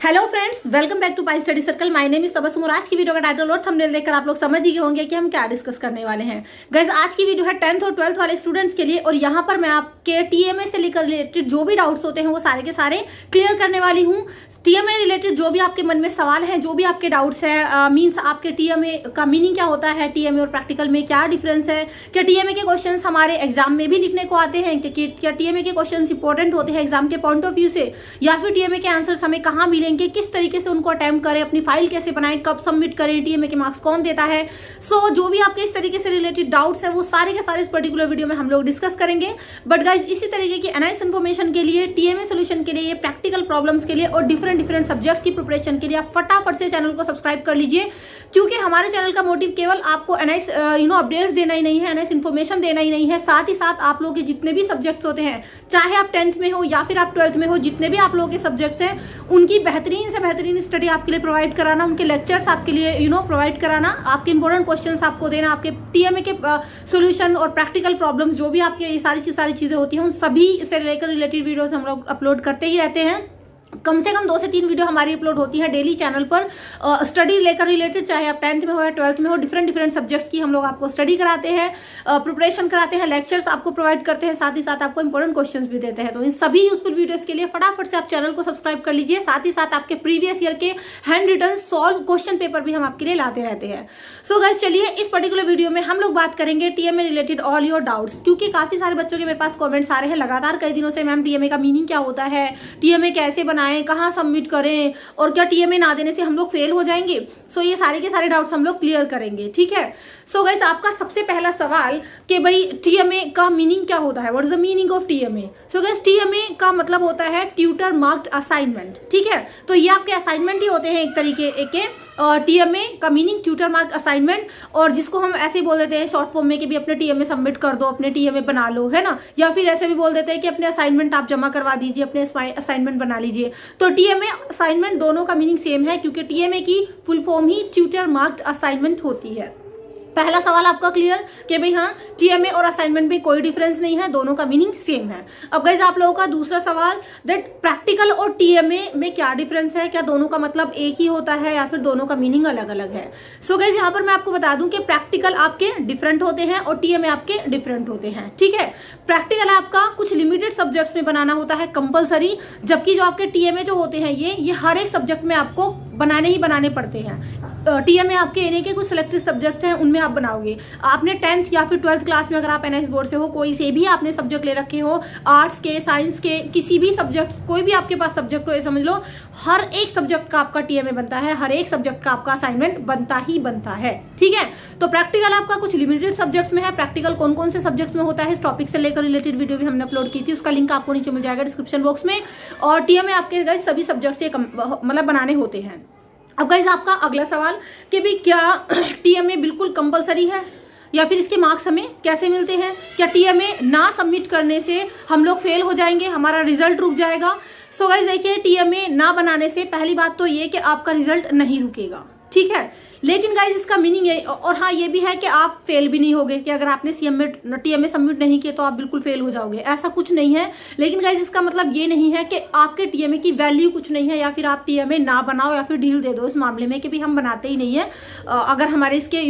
Hello friends, welcome back to pi study circle. My name is Tabassum और आज की video का टाइटल और थंबनेल देखकर आप लोग समझ ही गए होंगे कि हम क्या डिस्कस करने वाले हैं। गाइस, आज की वीडियो है 10th और 12th वाले स्टूडेंट्स के लिए और यहाँ पर मैं आपके टीएमए से लेकर रिलेटेड जो भी डाउट्स होते हैं वो सारे के सारे क्लियर करने वाली हूँ। टीएमए रिलेटेड जो भी आपके मन में सवाल है, जो भी आपके डाउट्स है, मींस आपके टीएमए का मीनिंग क्या होता है, टीएमए और प्रैक्टिकल में क्या डिफरेंस है, क्या टीएमए के क्वेश्चंस हमारे एग्जाम में भी लिखने को आते हैं, क्या टीएमए के क्वेश्चंस इंपॉर्टेंट होते हैं एग्जाम के पॉइंट ऑफ व्यू से, या फिर टीएमए के आंसर्स हमें कहाँ मिलेंगे, किस तरीके से उनको अटेम्प्ट करें, अपनी फाइल कैसे बनाएं, कब सबमिट करें, टीएमए के मार्क्स कौन देता है। सो जो भी आपके इस तरीके से रिलेटेड डाउट्स है वो सारे के सारे इस पर्टिकुलर वीडियो में हम लोग डिस्कस करेंगे। बट गाइज, इसी तरीके की एनालिसिस इन्फॉर्मेशन के लिए, टीएमए सोल्यूशन के लिए, प्रैक्टिकल प्रॉब्लम्स के लिए और डिफरेंट सब्जेक्ट्स की प्रिपरेशन के लिए आप फटाफट से चैनल को सब्सक्राइब कर लीजिए, क्योंकि हमारे चैनल का मोटिव केवल आपको एनालिसिस अपडेट्स देना ही नहीं है, एनालिसिस इन्फॉर्मेशन देना ही नहीं है, साथ ही साथ आप लोगों के जितने भी सब्जेक्ट्स होते हैं, चाहे आप 10th में हो या फिर आप 12th में हो, जितने भी आप लोगों के सब्जेक्ट्स हैं उनकी बेहतरीन से बेहतरीन स्टडी आपके लिए प्रोवाइड कराना, उनके लेक्चर्स आपके लिए प्रोवाइड कराना, आपके इंपॉर्टेंट क्वेश्चंस आपको देना, आपके टीएमए के सॉल्यूशन और प्रैक्टिकल प्रॉब्लम्स जो भी आपके ये सारी चीजें होती हैं उन सभी से लेकर रिलेटेड वीडियोस हम लोग अपलोड करते ही रहते हैं। कम से कम 2 से 3 वीडियो हमारी अपलोड होती है डेली चैनल पर स्टडी लेकर रिलेटेड, चाहे आप 10th में हो या 12th में हो, डिफरेंट सब्जेक्ट्स की हम लोग आपको स्टडी कराते हैं, प्रिपरेशन कराते हैं, लेक्चर्स आपको प्रोवाइड करते हैं, साथ ही साथ आपको इंपॉर्टेंट क्वेश्चंस भी देते हैं। तो इन सभी यूजफुल वीडियोस के लिए फटाफट से आप चैनल को सब्सक्राइब कर लीजिए, साथ ही साथ आपके प्रीवियस ईयर के hand written solve question paper भी हम आपके लिए लाते रहते हैं। सो गाइस, चलिए इस पर्टिकुलर वीडियो में हम लोग बात करेंगे TMA related all your doubts, क्योंकि काफी सारे बच्चों के मेरे पास कॉमेंट्स आ रहे हैं लगातार कई दिनों से, मैम टीएमए का मीनिंग क्या होता है, टीएमए कैसे बनाएं, कहाँ सबमिट करें और क्या टीएमए ना देने से हम लोग फेल हो जाएंगे। सो ये सारे के सारे डाउट्स हम लोग क्लियर करेंगे, ठीक है। सो गाइस, आपका सबसे पहला सवाल कि भाई टीएमए का मीनिंग क्या होता है, what is the meaning of TMA. So guys, TMA का मतलब होता है ट्यूटर मार्क्ड असाइनमेंट, ठीक है। तो ये आपके असाइनमेंट ही होते हैं एक तरीके के। टीएमए का मीनिंग ट्यूटर मार्क्ड असाइनमेंट, और जिसको हम ऐसे ही बोल देते हैं शॉर्ट फॉर्म में कि भी अपने टीएमए सबमिट कर दो, अपने टीएमए बना लो, है ना, या फिर ऐसे भी बोल देते हैं कि अपने असाइनमेंट आप जमा करवा दीजिए, अपने असाइनमेंट बना लीजिए। तो टीएमए असाइनमेंट दोनों का मीनिंग सेम है, क्योंकि टीएमए की फुल फॉर्म ही ट्यूटर मार्क्ड असाइनमेंट होती है। पहला सवाल आपका क्लियर कि भाई हाँ, टीएमए और असाइनमेंट में कोई डिफरेंस नहीं है, दोनों का मीनिंग सेम है। अब गाइस, आप लोगों का दूसरा सवाल, दैट प्रैक्टिकल और टीएमए में क्या डिफरेंस है, क्या दोनों का मतलब एक ही होता है या फिर दोनों का मीनिंग अलग अलग है। सो गाइस, यहाँ पर मैं आपको बता दूं कि प्रैक्टिकल आपके डिफरेंट होते हैं और टीएमए आपके डिफरेंट होते हैं, ठीक है। प्रैक्टिकल आपका कुछ लिमिटेड सब्जेक्ट्स में बनाना होता है कंपलसरी, जबकि जो आपके टीएमए जो होते हैं ये हर एक सब्जेक्ट में आपको बनाने ही बनाने पड़ते हैं। टीएमए आपके एनए के कुछ सिलेक्टेड सब्जेक्ट हैं, उनमें आप बनाओगे। आपने 10th या फिर 12th क्लास में अगर आप एनआईएस बोर्ड से हो, कोई से भी आपने सब्जेक्ट ले रखे हो, आर्ट्स के, साइंस के, किसी भी सब्जेक्ट, कोई भी आपके पास सब्जेक्ट हो, ये समझ लो हर एक सब्जेक्ट का आपका टीएमए बनता है, हर एक सब्जेक्ट का आपका असाइनमेंट बनता ही बनता है, ठीक है। तो प्रैक्टिकल आपका कुछ लिमिटेड सब्जेक्ट्स में है। प्रैक्टिकल कौन कौन से सब्जेक्ट्स में होता है, इस टॉपिक से लेकर रिलेटेड वीडियो भी हमने अपलोड की थी, उसका लिंक आपको नीचे मिल जाएगा डिस्क्रिप्शन बॉक्स में। और टीएमए आपके सभी सब्जेक्ट से मतलब बनाने होते हैं। अब गाइस, आपका अगला सवाल कि भी क्या टीएमए बिल्कुल कंपलसरी है या फिर इसके मार्क्स हमें कैसे मिलते हैं, क्या टीएमए ना सबमिट करने से हम लोग फेल हो जाएंगे, हमारा रिजल्ट रुक जाएगा। सो गाइस देखिए, टीएमए ना बनाने से पहली बात तो ये कि आपका रिजल्ट नहीं रुकेगा, ठीक है। लेकिन गाइज, इसका मीनिंग ये, और हाँ ये भी है कि आप फेल भी नहीं होगे, कि अगर आपने टीएमए सबमिट नहीं किया तो आप बिल्कुल फेल हो जाओगे, ऐसा कुछ नहीं है। लेकिन गाइज, इसका मतलब ये नहीं है कि आपके टीएमए की वैल्यू कुछ नहीं है, या फिर आप टीएमए ना बनाओ या फिर ढील दे दो इस मामले में कि भी हम बनाते ही नहीं है, अगर हमारे इसके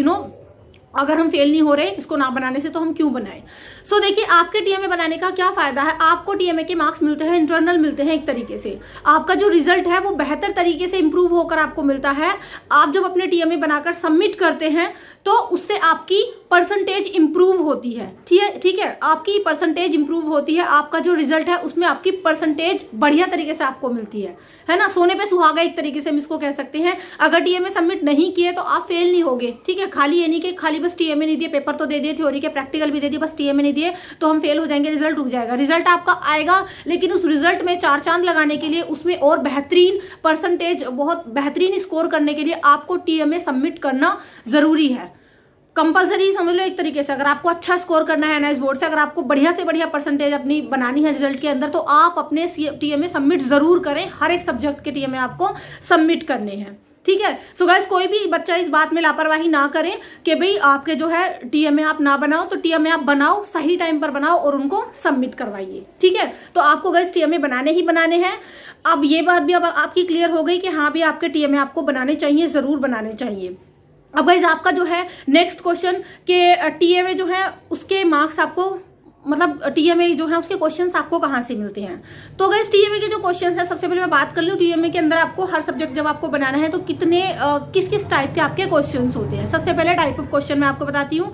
अगर हम फेल नहीं हो रहे इसको ना बनाने से तो हम क्यों बनाएं। सो देखिए, आपके टीएमए बनाने का क्या फायदा है, आपको टीएमए के मार्क्स मिलते हैं, इंटरनल मिलते हैं एक तरीके से, आपका जो रिजल्ट है वो बेहतर तरीके से इंप्रूव होकर आपको मिलता है। आप जब अपने टीएमए बनाकर सबमिट करते हैं तो उससे आपकी परसेंटेज इंप्रूव होती है, ठीक है, आपकी परसेंटेज इंप्रूव होती है, आपका जो रिजल्ट है उसमें आपकी परसेंटेज बढ़िया तरीके से आपको मिलती है ना, सोने पे सुहागा एक तरीके से हम इसको कह सकते हैं। अगर टीएमए सबमिट नहीं किए तो आप फेल नहीं होगे, ठीक है। खाली ये नहीं कि खाली बस टीएमए नहीं दिए, पेपर तो दे दिए, थ्योरी के प्रैक्टिकल भी दे दिए, बस टीएमए नहीं दिए तो हम फेल हो जाएंगे, रिजल्ट रुक जाएगा। रिजल्ट आपका आएगा, लेकिन उस रिजल्ट में 4 चांद लगाने के लिए, उसमें और बेहतरीन परसेंटेज, बहुत बेहतरीन स्कोर करने के लिए आपको टीएमए सबमिट करना जरूरी है, कंपलसरी समझ लो एक तरीके से। अगर आपको अच्छा स्कोर करना है एनआईएस बोर्ड से, अगर आपको बढ़िया से बढ़िया परसेंटेज अपनी बनानी है रिजल्ट के अंदर, तो आप अपने टीएमए सबमिट जरूर करें, हर एक सब्जेक्ट के टीएमए आपको सबमिट करने हैं, ठीक है। सो गाइस कोई भी बच्चा इस बात में लापरवाही ना करे कि भाई आपके जो है टीएमए आप ना बनाओ, तो टीएमए आप बनाओ, सही टाइम पर बनाओ और उनको सबमिट करवाइए। ठीक है, तो आपको गाइस टीएमए बनाने ही बनाने हैं। अब ये बात भी अब आपकी क्लियर हो गई कि हाँ भी आपके टीएमए आपको बनाने चाहिए, जरूर बनाने चाहिए। अब गाइस आपका जो है नेक्स्ट क्वेश्चन के टीएमए जो है उसके मार्क्स आपको मतलब टीएमए जो है उसके क्वेश्चंस आपको कहाँ से मिलते हैं। तो गाइस टीएमए के जो क्वेश्चंस है, सबसे पहले मैं बात कर लूँ टीएमए के अंदर आपको हर सब्जेक्ट जब आपको बनाना है तो कितने किस किस टाइप के आपके क्वेश्चंस होते हैं। सबसे पहले टाइप ऑफ क्वेश्चन मैं आपको बताती हूँ।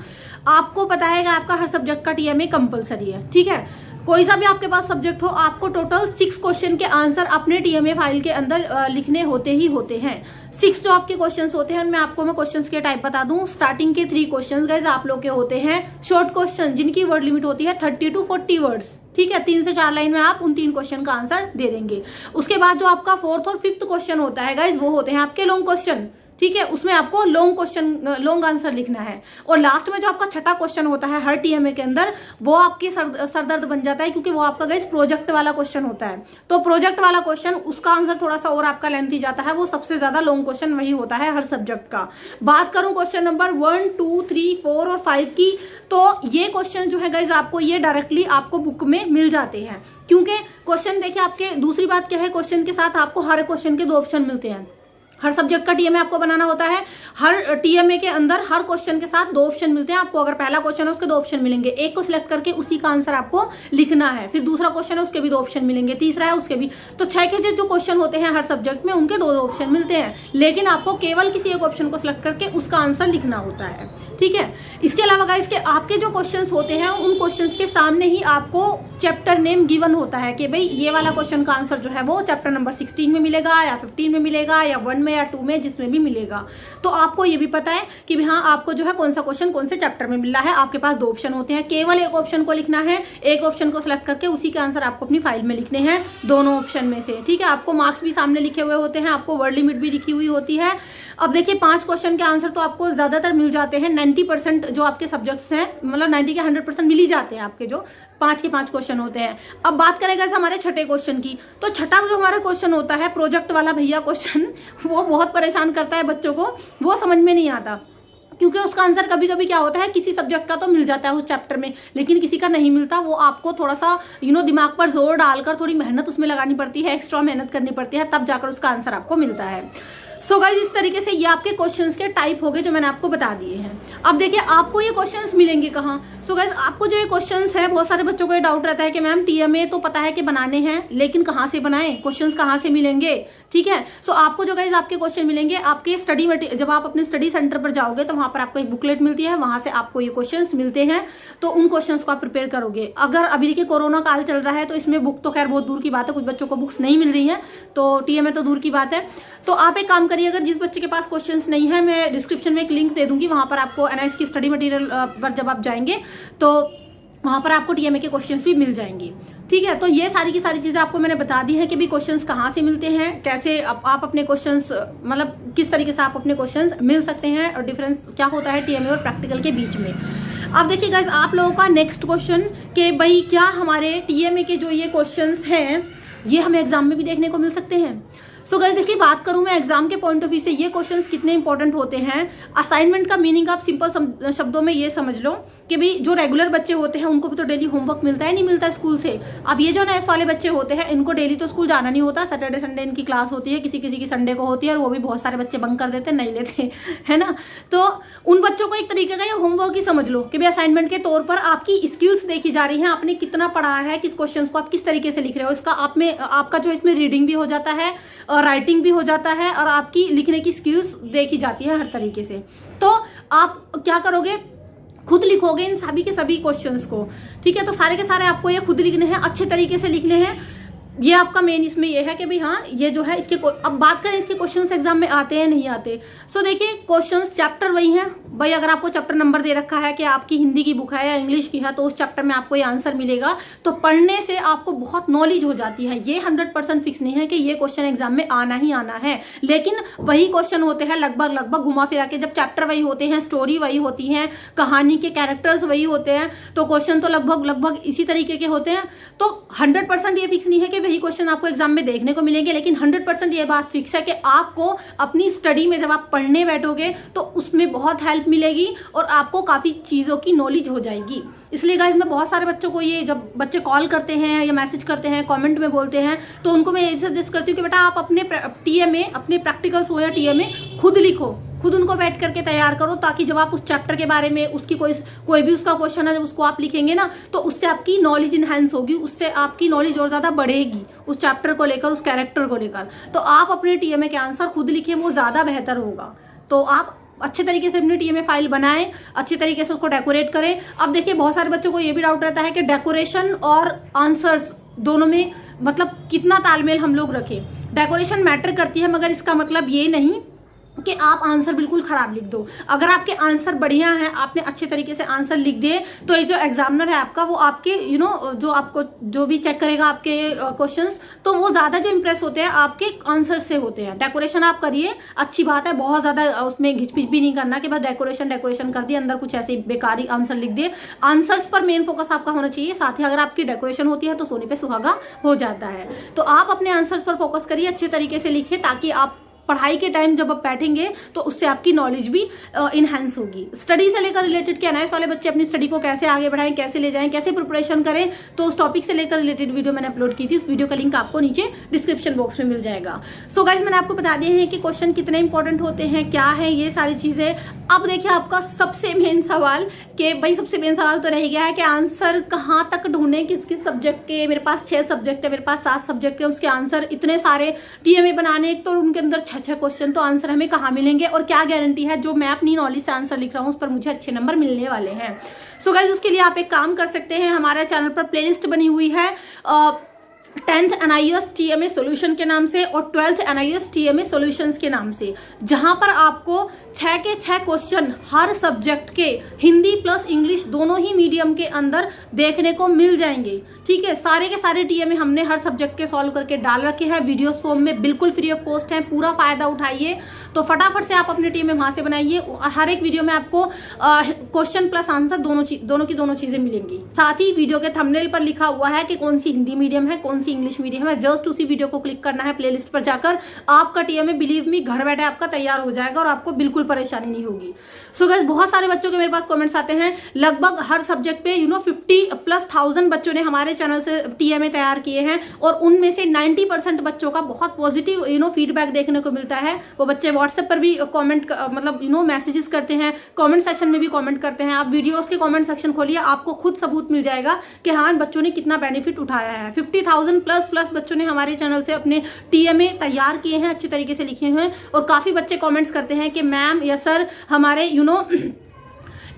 आपको पता है कि आपका हर सब्जेक्ट का टीएमए कंपलसरी है। ठीक है, कोई सा भी आपके पास सब्जेक्ट हो, आपको टोटल 6 क्वेश्चन के आंसर अपने टीएमए फाइल के अंदर लिखने होते ही होते हैं। 6 जो आपके क्वेश्चंस होते हैं उनमें आपको मैं क्वेश्चंस के टाइप बता दूं। स्टार्टिंग के 3 क्वेश्चंस गाइस आप लोग के होते हैं शॉर्ट क्वेश्चन, जिनकी वर्ड लिमिट होती है 30 to 40 वर्ड्स। ठीक है, 3 से 4 लाइन में आप उन 3 क्वेश्चन का आंसर दे देंगे। उसके बाद जो आपका 4th और 5th क्वेश्चन होता है गाइस, वो होते हैं आपके लॉन्ग क्वेश्चन। ठीक है, उसमें आपको लॉन्ग आंसर लिखना है। और लास्ट में जो आपका छठा क्वेश्चन होता है हर टीएमए के अंदर, वो आपकी सरदर्द बन जाता है, क्योंकि वो आपका गाइस प्रोजेक्ट वाला क्वेश्चन होता है। तो प्रोजेक्ट वाला क्वेश्चन उसका आंसर थोड़ा सा और आपका लेंथी जाता है, वो सबसे ज्यादा लॉन्ग क्वेश्चन वही होता है हर सब्जेक्ट का। बात करूं क्वेश्चन नंबर 1, 2, 3, 4 और 5 की, तो ये क्वेश्चन जो है गाइस आपको ये डायरेक्टली आपको बुक में मिल जाते हैं। क्योंकि क्वेश्चन देखिए आपके, दूसरी बात क्या है, क्वेश्चन के साथ आपको हर क्वेश्चन के 2 ऑप्शन मिलते हैं। हर सब्जेक्ट का टीएमए आपको बनाना होता है, हर टीएमए के अंदर हर क्वेश्चन के साथ 2 ऑप्शन मिलते हैं आपको। अगर पहला क्वेश्चन है उसके 2 ऑप्शन मिलेंगे, एक को सिलेक्ट करके उसी का आंसर आपको लिखना है। फिर दूसरा क्वेश्चन है उसके भी 2 ऑप्शन मिलेंगे, तीसरा है उसके भी। तो 6 के जो क्वेश्चन होते हैं हर सब्जेक्ट में उनके 2 ऑप्शन मिलते हैं, लेकिन आपको केवल किसी एक ऑप्शन को सिलेक्ट करके उसका आंसर लिखना होता है। ठीक है, इसके अलावा गाइस के आपके जो क्वेश्चन होते हैं उन क्वेश्चन के सामने ही आपको चैप्टर नेम गिवन होता है कि भाई ये वाला क्वेश्चन का आंसर जो है वो चैप्टर नंबर 16 में मिलेगा या 15 में मिलेगा या 1 में या 2 में, जिसमें भी मिलेगा। तो आपको ये भी पता है कि हाँ आपको जो है कौन सा क्वेश्चन कौन से चैप्टर में मिल रहा है। आपके पास 2 ऑप्शन होते हैं, केवल एक ऑप्शन को लिखना है, एक ऑप्शन को सिलेक्ट करके उसी के आंसर आपको अपनी फाइल में लिखने हैं दोनों ऑप्शन में से। ठीक है, आपको मार्क्स भी सामने लिखे हुए होते हैं, आपको वर्ड लिमिट भी लिखी हुई होती है। अब देखिए 5 क्वेश्चन के आंसर तो आपको ज्यादातर मिल जाते हैं। 90% जो आपके सब्जेक्ट्स हैं, मतलब 90 के 100% मिल ही जाते हैं आपके जो 5 के 5 क्वेश्चन होते हैं। अब बात करेंगे हमारे छठे क्वेश्चन की, तो छठा जो हमारा क्वेश्चन होता है प्रोजेक्ट वाला भैया क्वेश्चन, वो बहुत परेशान करता है बच्चों को, वो समझ में नहीं आता। क्योंकि उसका आंसर कभी कभी क्या होता है, किसी सब्जेक्ट का तो मिल जाता है उस चैप्टर में, लेकिन किसी का नहीं मिलता। वो आपको थोड़ा सा दिमाग पर जोर डालकर थोड़ी मेहनत उसमें लगानी पड़ती है, एक्स्ट्रा मेहनत करनी पड़ती है, तब जाकर उसका आंसर आपको मिलता है। सो गाइस इस तरीके से ये आपके क्वेश्चंस के टाइप हो गए जो मैंने आपको बता दिए हैं। अब देखिए आपको ये क्वेश्चंस मिलेंगे कहाँ। सो गाइस आपको जो ये क्वेश्चंस है, बहुत सारे बच्चों को ये डाउट रहता है कि मैम टीएमए तो पता है कि बनाने हैं, लेकिन कहाँ से बनाएं, क्वेश्चंस कहाँ से मिलेंगे। ठीक है, सो आपको जो गाइस आपके क्वेश्चन मिलेंगे आपके स्टडी मटेरियल, जब आप अपने स्टडी सेंटर पर जाओगे तो वहां पर आपको एक बुकलेट मिलती है, वहां से आपको ये क्वेश्चंस मिलते हैं। तो उन क्वेश्चंस को आप प्रिपेयर करोगे। अगर अभी देखिए कोरोना काल चल रहा है तो इसमें बुक तो खैर बहुत दूर की बात है, कुछ बच्चों को बुक्स नहीं मिल रही है, तो टीएमए तो दूर की बात है। तो आप एक काम करिए, अगर जिस बच्चे के पास क्वेश्चंस नहीं है, मैं डिस्क्रिप्शन में एक लिंक दे दूंगी, वहां पर आपको एनआईएस की स्टडी मटेरियल पर जब आप जाएंगे तो वहां पर आपको टीएमए के क्वेश्चंस भी मिल जाएंगे। ठीक है, तो ये सारी की सारी चीजें आपको मैंने बता दी है कि भी क्वेश्चंस कहाँ से मिलते हैं, कैसे आप अपने क्वेश्चंस मतलब किस तरीके से आप अपने क्वेश्चंस मिल सकते हैं और डिफरेंस क्या होता है टीएमए और प्रैक्टिकल के बीच में। अब देखिए गाइस आप लोगों का नेक्स्ट क्वेश्चन कि भाई क्या हमारे टीएमए के जो ये क्वेश्चंस हैं ये हमें एग्जाम में भी देखने को मिल सकते हैं। सो गाइस देखिए बात करूं मैं एग्जाम के पॉइंट ऑफ व्यू से ये क्वेश्चंस कितने इंपॉर्टेंट होते हैं। असाइनमेंट का मीनिंग आप सिंपल शब्दों में ये समझ लो कि भाई जो रेगुलर बच्चे होते हैं उनको भी तो डेली होमवर्क मिलता है, नहीं मिलता स्कूल से। अब ये जो नए वाले बच्चे होते हैं इनको डेली तो स्कूल जाना नहीं होता, सैटरडे संडे इनकी क्लास होती है, किसी किसी की संडे को होती है, और वो भी बहुत सारे बच्चे बंक कर देते हैं, नहीं लेते है ना। तो उन बच्चों को एक तरीके का ये होमवर्क ही समझ लो कि भाई असाइनमेंट के तौर पर आपकी स्किल्स देखी जा रही है, आपने कितना पढ़ा है, किस क्वेश्चन को आप किस तरीके से लिख रहे हो, इसका आप में आपका जो इसमें रीडिंग भी हो जाता है और राइटिंग भी हो जाता है और आपकी लिखने की स्किल्स देखी जाती है हर तरीके से। तो आप क्या करोगे, खुद लिखोगे इन सभी के सभी क्वेश्चंस को। ठीक है, तो सारे के सारे आपको ये खुद लिखने हैं, अच्छे तरीके से लिखने हैं। ये आपका मेन इसमें ये है कि भाई हाँ ये जो है इसके अब बात करें इसके क्वेश्चंस एग्जाम में आते हैं नहीं आते। सो देखिए क्वेश्चंस चैप्टर वही है भाई, अगर आपको चैप्टर नंबर दे रखा है कि आपकी हिंदी की बुक है या इंग्लिश की है तो उस चैप्टर में आपको ये आंसर मिलेगा। तो पढ़ने से आपको बहुत नॉलेज हो जाती है। ये 100% फिक्स नहीं है कि ये क्वेश्चन एग्जाम में आना ही आना है, लेकिन वही क्वेश्चन होते हैं लगभग घुमा फिरा के। जब चैप्टर वही होते हैं, स्टोरी वही होती है, कहानी के कैरेक्टर्स वही होते हैं, तो क्वेश्चन तो लगभग इसी तरीके के होते हैं। तो 100% ये फिक्स नहीं है कि वही क्वेश्चन आपको एग्जाम में देखने को मिलेंगे, लेकिन 100% ये बात फिक्स है कि आपको अपनी स्टडी में जब आप पढ़ने बैठोगे तो उसमें बहुत हेल्प मिलेगी और आपको काफी चीजों की नॉलेज हो जाएगी। इसलिए गाइज मैं बहुत सारे बच्चों को, ये जब बच्चे कॉल करते हैं या मैसेज करते हैं, कमेंट में बोलते हैं, तो उनको मैं ये सजेस्ट करती हूँ कि बेटा आप अपने टीएमए, अपने प्रैक्टिकल्स हो या टीएमए खुद लिखो, खुद उनको बैठ करके तैयार करो, ताकि जब आप उस चैप्टर के बारे में उसकी कोई भी उसका क्वेश्चन है, जब उसको आप लिखेंगे ना, तो उससे आपकी नॉलेज इनहेंस होगी, उससे आपकी नॉलेज और ज्यादा बढ़ेगी उस चैप्टर को लेकर, उस कैरेक्टर को लेकर। तो आप अपने टीएमए के आंसर खुद लिखें, वो ज्यादा बेहतर होगा। तो आप अच्छे तरीके से अपनी टीएमए फाइल बनाएं, अच्छे तरीके से उसको डेकोरेट करें। अब देखिए बहुत सारे बच्चों को ये भी डाउट रहता है कि डेकोरेशन और आंसर्स दोनों में मतलब कितना तालमेल हम लोग रखें। डेकोरेशन मैटर करती है, मगर इसका मतलब ये नहीं कि आप आंसर बिल्कुल खराब लिख दो। अगर आपके आंसर बढ़िया हैं, आपने अच्छे तरीके से आंसर लिख दिए, तो ये जो एग्जामिनर है आपका, वो आपके जो आपको जो भी चेक करेगा आपके क्वेश्चंस, तो वो ज्यादा जो इंप्रेस होते हैं आपके आंसर से होते हैं। डेकोरेशन आप करिए, अच्छी बात है, बहुत ज्यादा उसमें घिचपिच भी नहीं करना कि बस डेकोरेशन कर दिए, अंदर कुछ ऐसे बेकारी आंसर लिख दिए। आंसर्स पर मेन फोकस आपका होना चाहिए। साथ ही अगर आपकी डेकोरेशन होती है तो सोने पे सुहागा हो जाता है। तो आप अपने आंसर्स पर फोकस करिए, अच्छे तरीके से लिखिए, ताकि आप पढ़ाई के टाइम जब आप बैठेंगे तो उससे आपकी नॉलेज भी इनहेंस होगी। स्टडी से लेकर रिलेटेड कि एनआईएस वाले बच्चे अपनी स्टडी को कैसे आगे बढ़ाएं, कैसे ले जाएं, कैसे प्रिपरेशन करें, तो उस टॉपिक से लेकर रिलेटेड वीडियो मैंने अपलोड की थी। उस वीडियो का लिंक आपको नीचे डिस्क्रिप्शन बॉक्स में मिल जाएगा। सो गाइज मैंने आपको बता दिया है कि क्वेश्चन कितने इंपॉर्टेंट होते हैं, क्या है ये सारी चीजें। अब देखिए आपका सबसे मेन सवाल कि भाई सबसे मेन सवाल तो रह गया है कि आंसर कहाँ तक ढूंढें, किस किस सब्जेक्ट के। मेरे पास 6 सब्जेक्ट है, मेरे पास 7 सब्जेक्ट है, उसके आंसर इतने सारे टीएमए बनाने, तो उनके अंदर 6 क्वेश्चन, तो आंसर हमें कहाँ मिलेंगे और क्या गारंटी है जो मैं अपनी नॉलेज से आंसर लिख रहा हूँ उस पर मुझे अच्छे नंबर मिलने वाले हैं। सो गाइज उसके लिए आप एक काम कर सकते हैं, हमारे चैनल पर प्लेलिस्ट बनी हुई है 10th एनआईएस टीएमए सॉल्यूशन के नाम से और 12th एनआईएस टीएमए सॉल्यूशंस के नाम से, जहां पर आपको 6 के 6 क्वेश्चन हर सब्जेक्ट के, हिंदी प्लस इंग्लिश दोनों ही मीडियम के अंदर देखने को मिल जाएंगे। ठीक है, सारे के सारे टीएमए हमने हर सब्जेक्ट के सॉल्व करके डाल रखे हैं, वीडियोस फॉर्म में, बिल्कुल फ्री ऑफ कॉस्ट है, पूरा फायदा उठाइए। तो फटाफट से आप अपने टीएमए वहां से बनाइए। हर एक वीडियो में आपको क्वेश्चन प्लस आंसर दोनों चीजें मिलेंगी। साथ ही वीडियो के थंबनेल पर लिखा हुआ है कि कौन सी हिंदी मीडियम है, कौन सी इंग्लिश मीडियम है। जस्ट उसी वीडियो को क्लिक करना है प्लेलिस्ट पर जाकर, आपका टीएमए बिलीव मी घर बैठे आपका तैयार हो जाएगा और आपको बिल्कुल परेशानी नहीं होगी। सो गाइस बहुत सारे बच्चों के मेरे पास कमेंट्स आते हैं, लगभग हर सब्जेक्ट पे 50,000+ बच्चों ने हमारे चैनल से टीएमए तैयार किए हैं और उनमें से 90% बच्चों का बहुत पॉजिटिव फीडबैक देखने को मिलता है। वो बच्चे व्हाट्सएप पर भी कमेंट मतलब मैसेजेस करते हैं, कमेंट सेक्शन में भी कमेंट करते हैं। आप वीडियोस के कमेंट सेक्शन खोलिए, आपको खुद सबूत मिल जाएगा कि हाँ बच्चों ने कितना बेनिफिट उठाया है। 50,000+ बच्चों ने हमारे चैनल से अपने टीएमए तैयार किए हैं, अच्छे तरीके से लिखे हैं। और काफी बच्चे कमेंट्स करते हैं कि मैम या सर हमारे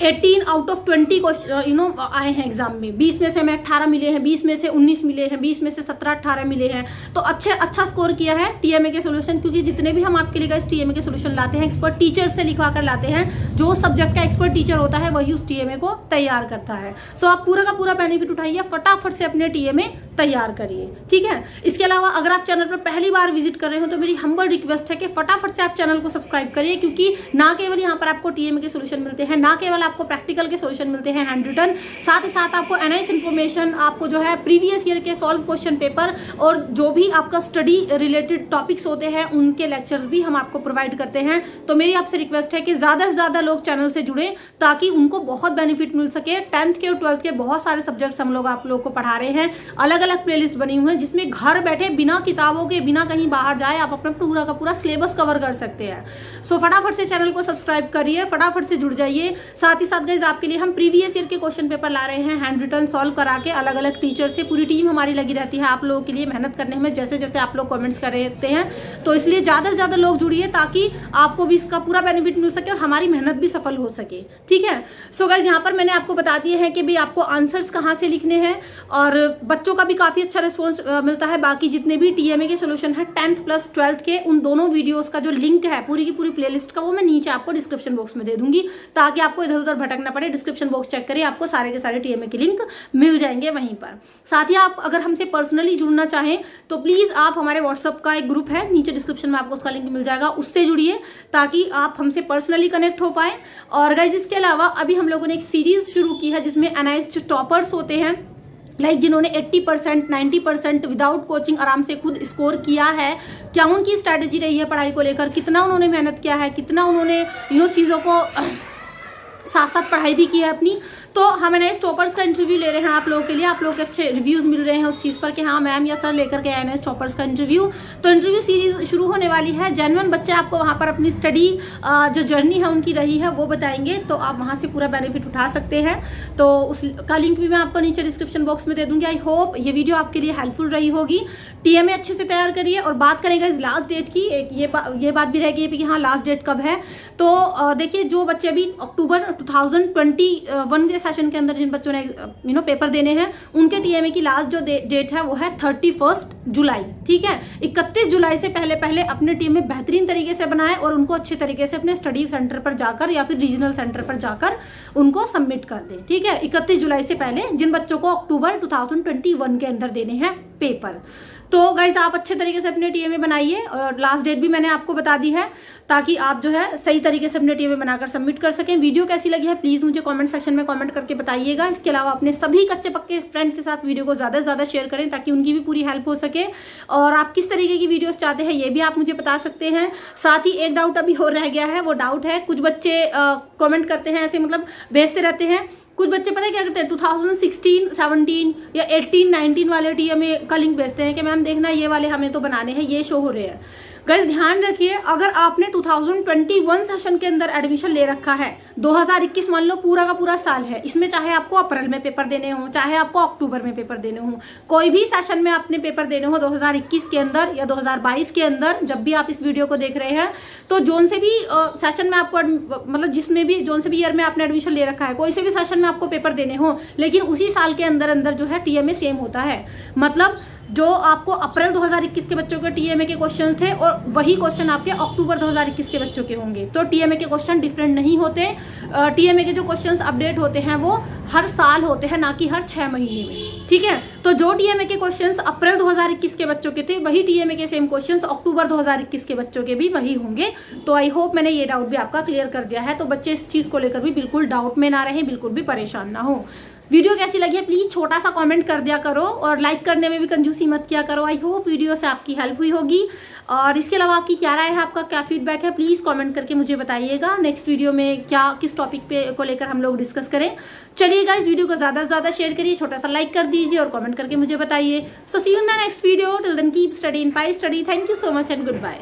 18 आउट ऑफ 20 आए हैं एग्जाम में, 20 में से हमें 18 मिले हैं, 20 में से 19 मिले हैं, 20 में से 17-18 मिले हैं। तो अच्छा स्कोर किया है टीएमए के सोल्यूशन, क्योंकि जितने भी हम आपके लिए गाइस टीएमए के सोल्यूशन लाते हैं एक्सपर्ट टीचर से लिखवा कर लाते हैं। जो सब्जेक्ट का एक्सपर्ट टीचर होता है वही उस टीएमए को तैयार करता है। सो आप पूरा का पूरा बेनिफिट उठाइए, फटाफट से अपने टीएमए तैयार करिए। ठीक है, इसके अलावा अगर आप चैनल पर पहली बार विजिट कर रहे हो तो मेरी हम्बल रिक्वेस्ट है कि फटाफट से आप चैनल को सब्सक्राइब करिए, क्योंकि ना केवल यहाँ पर आपको टीएमए के सोल्यूशन मिलते हैं, ना केवल आपको प्रैक्टिकल के सॉल्यूशन मिलते हैं हैंड रिटन, साथ ही साथ आपको एनआईएस इन्फॉर्मेशन, आपको जो है प्रीवियस ईयर के सॉल्व क्वेश्चन पेपर और जो भी आपका स्टडी रिलेटेड टॉपिक्स होते हैं उनके लेक्चर्स भी हम आपको प्रोवाइड करते हैं। तो मेरी आपसे रिक्वेस्ट है कि ज्यादा से ज्यादा लोग चैनल से जुड़े ताकि उनको बहुत बेनिफिट मिल सके। 10th के और 12th के बहुत सारे सब्जेक्ट्स हम लोग आप लोग को पढ़ा रहे हैं, अलग अलग प्लेलिस्ट बनी हुई है जिसमें घर बैठे बिना किताबों के, बिना कहीं बाहर जाए आप अपना पूरा का पूरा सिलेबस कवर कर सकते हैं। सो फटाफट से चैनल को सब्सक्राइब करिए, फटाफट से जुड़ जाइए। साथ ही साथ गाइस आपके लिए हम प्रीवियस ईयर के क्वेश्चन पेपर ला रहे हैं हैंड रिटन सॉल्व करा के, अलग अलग टीचर से पूरी टीम हमारी लगी रहती है आप लोगों के लिए मेहनत करने में, जैसे जैसे आप लोग कमेंट्स कर रहे हैं। तो इसलिए ज्यादा से ज्यादा लोग जुड़िए ताकि आपको भी इसका पूरा बेनिफिट मिल सके और हमारी मेहनत भी सफल हो सके। ठीक है, सो गाइस यहाँ पर मैंने आपको बता दिया है कि भाई आपको आंसर्स कहाँ से लिखने हैं और बच्चों का भी काफी अच्छा रिस्पॉन्स मिलता है। बाकी जितने भी टीएमए के सोल्यूशन है 10th प्लस 12th के, उन दोनों वीडियोस का जो लिंक है पूरी की पूरी प्लेलिस्ट का, वो मैं नीचे आपको डिस्क्रिप्शन बॉक्स में दे दूंगी ताकि आपको इधर उधर भटकना पड़े। डिस्क्रिप्शन बॉक्स चेक करिए, आपको सारे के सारे टीएमए के लिंक मिल जाएंगे वहीं पर। साथ ही आप अगर हमसे पर्सनली जुड़ना चाहें तो प्लीज आप हमारे व्हाट्सएप का एक ग्रुप है, नीचे डिस्क्रिप्शन में आपको उसका लिंक मिल जाएगा, उससे जुड़िए ताकि आप हमसे पर्सनली कनेक्ट हो पाए। और गाइस इसके अलावा अभी हम लोगों ने एक सीरीज शुरू की है जिसमें एनआईएस जो टॉपर्स होते हैं जिन्होंने 80% 90% विदाउट कोचिंग आराम से खुद स्कोर किया है, क्या उनकी स्ट्रैटेजी रही है पढ़ाई को लेकर, कितना उन्होंने मेहनत किया है, कितना उन्होंने चीज़ों को साथ साथ पढ़ाई भी की है अपनी। तो हम नए टॉपर्स का इंटरव्यू ले रहे हैं आप लोगों के लिए, आप लोगों के अच्छे रिव्यूज मिल रहे हैं उस चीज़ पर कि हाँ मैम या सर लेकर के आए नए टॉपर्स का इंटरव्यू। तो इंटरव्यू सीरीज शुरू होने वाली है, जेन्युइन बच्चे आपको वहाँ पर अपनी स्टडी जो जर्नी है उनकी रही है वो बताएंगे, तो आप वहाँ से पूरा बेनिफिट उठा सकते हैं। तो उसका लिंक भी मैं आपको नीचे डिस्क्रिप्शन बॉक्स में दे दूंगी। आई होप ये वीडियो आपके लिए हेल्पफुल रही होगी। टीएमए अच्छे से तैयार करिए। और बात करेंगे इस लास्ट डेट की, ये बात भी रहेगी कि हाँ लास्ट डेट कब है। तो देखिए जो बच्चे अभी अक्टूबर 2021 के सेशन के अंदर जिन बच्चों ने पेपर देने हैं उनके टीएमए की लास्ट जो डेट है वो है 31 जुलाई। ठीक है, 31 जुलाई से पहले अपने टीम में बेहतरीन तरीके से बनाएं और उनको अच्छे तरीके से अपने स्टडी सेंटर पर जाकर या फिर रीजनल सेंटर पर जाकर उनको सबमिट कर दें। ठीक है, 31 जुलाई से पहले जिन बच्चों को अक्टूबर 2021 के अंदर देने हैं पेपर। तो गाइज आप अच्छे तरीके से अपने टीएमए बनाइए और लास्ट डेट भी मैंने आपको बता दी है ताकि आप जो है सही तरीके से अपने टीएमए बनाकर सबमिट कर सकें। वीडियो कैसी लगी है प्लीज मुझे कमेंट सेक्शन में कमेंट करके बताइएगा। इसके अलावा अपने सभी कच्चे पक्के फ्रेंड्स के साथ वीडियो को ज्यादा से ज्यादा शेयर करें ताकि उनकी भी पूरी हेल्प हो सके। और आप किस तरीके की वीडियोस चाहते हैं ये भी आप मुझे बता सकते हैं। साथ ही एक डाउट अभी और रह गया है, वो डाउट है कुछ बच्चे कमेंट करते हैं ऐसे भेजते रहते हैं। कुछ बच्चे पता है क्या करते हैं 2016, 17 या 18, 19 वाले टीएमए का लिंक भेजते हैं कि मैम देखना ये वाले हमें तो बनाने हैं, ये शो हो रहे हैं। गाइस ध्यान रखिए, अगर आपने 2021 सेशन के अंदर एडमिशन ले रखा है, 2021 मान लो पूरा का पूरा साल है, इसमें चाहे आपको अप्रैल में पेपर देने हो चाहे आपको अक्टूबर में पेपर देने हो, कोई भी सेशन में आपने पेपर देने हो 2021 के अंदर या 2022 के अंदर, जब भी आप इस वीडियो को देख रहे हैं तो जोन से भी सेशन में आपको जिसमें भी जोन से भी ईयर में आपने एडमिशन ले रखा है, कोई से भी सेशन में आपको पेपर देने हो, लेकिन उसी साल के अंदर अंदर जो है टीएमए सेम होता है। मतलब जो आपको अप्रैल 2021 के बच्चों के टीएमए के क्वेश्चन थे और वही क्वेश्चन आपके अक्टूबर 2021 के बच्चों के होंगे। तो टीएमए के क्वेश्चन डिफरेंट नहीं होते। टीएमए के जो क्वेश्चंस अपडेट होते हैं वो हर साल होते हैं, ना कि हर 6 महीने में। ठीक है, तो जो टीएमए के क्वेश्चंस अप्रैल 2021 के बच्चों के थे वही टीएमए के सेम क्वेश्चंस अक्टूबर 2021 के बच्चों के भी वही होंगे। तो आई होप मैंने ये डाउट भी आपका क्लियर कर दिया है। तो बच्चे इस चीज को लेकर भी बिल्कुल डाउट में ना रहे, बिल्कुल भी परेशान ना हो। वीडियो कैसी लगी है प्लीज छोटा सा कमेंट कर दिया करो और लाइक करने में भी कंजूसी मत किया करो। आई होप वीडियो से आपकी हेल्प हुई होगी। और इसके अलावा आपकी क्या राय है, आपका क्या फीडबैक है, प्लीज कमेंट करके मुझे बताइएगा। नेक्स्ट वीडियो में किस टॉपिक पे को लेकर हम लोग डिस्कस करें। चलिए गाइस वीडियो को ज्यादा से ज्यादा शेयर करिए, छोटा सा लाइक कर दीजिए और कमेंट करके मुझे बताइए। So see you in the next video, till then keep studying, bye study. Thank you so much and good bye.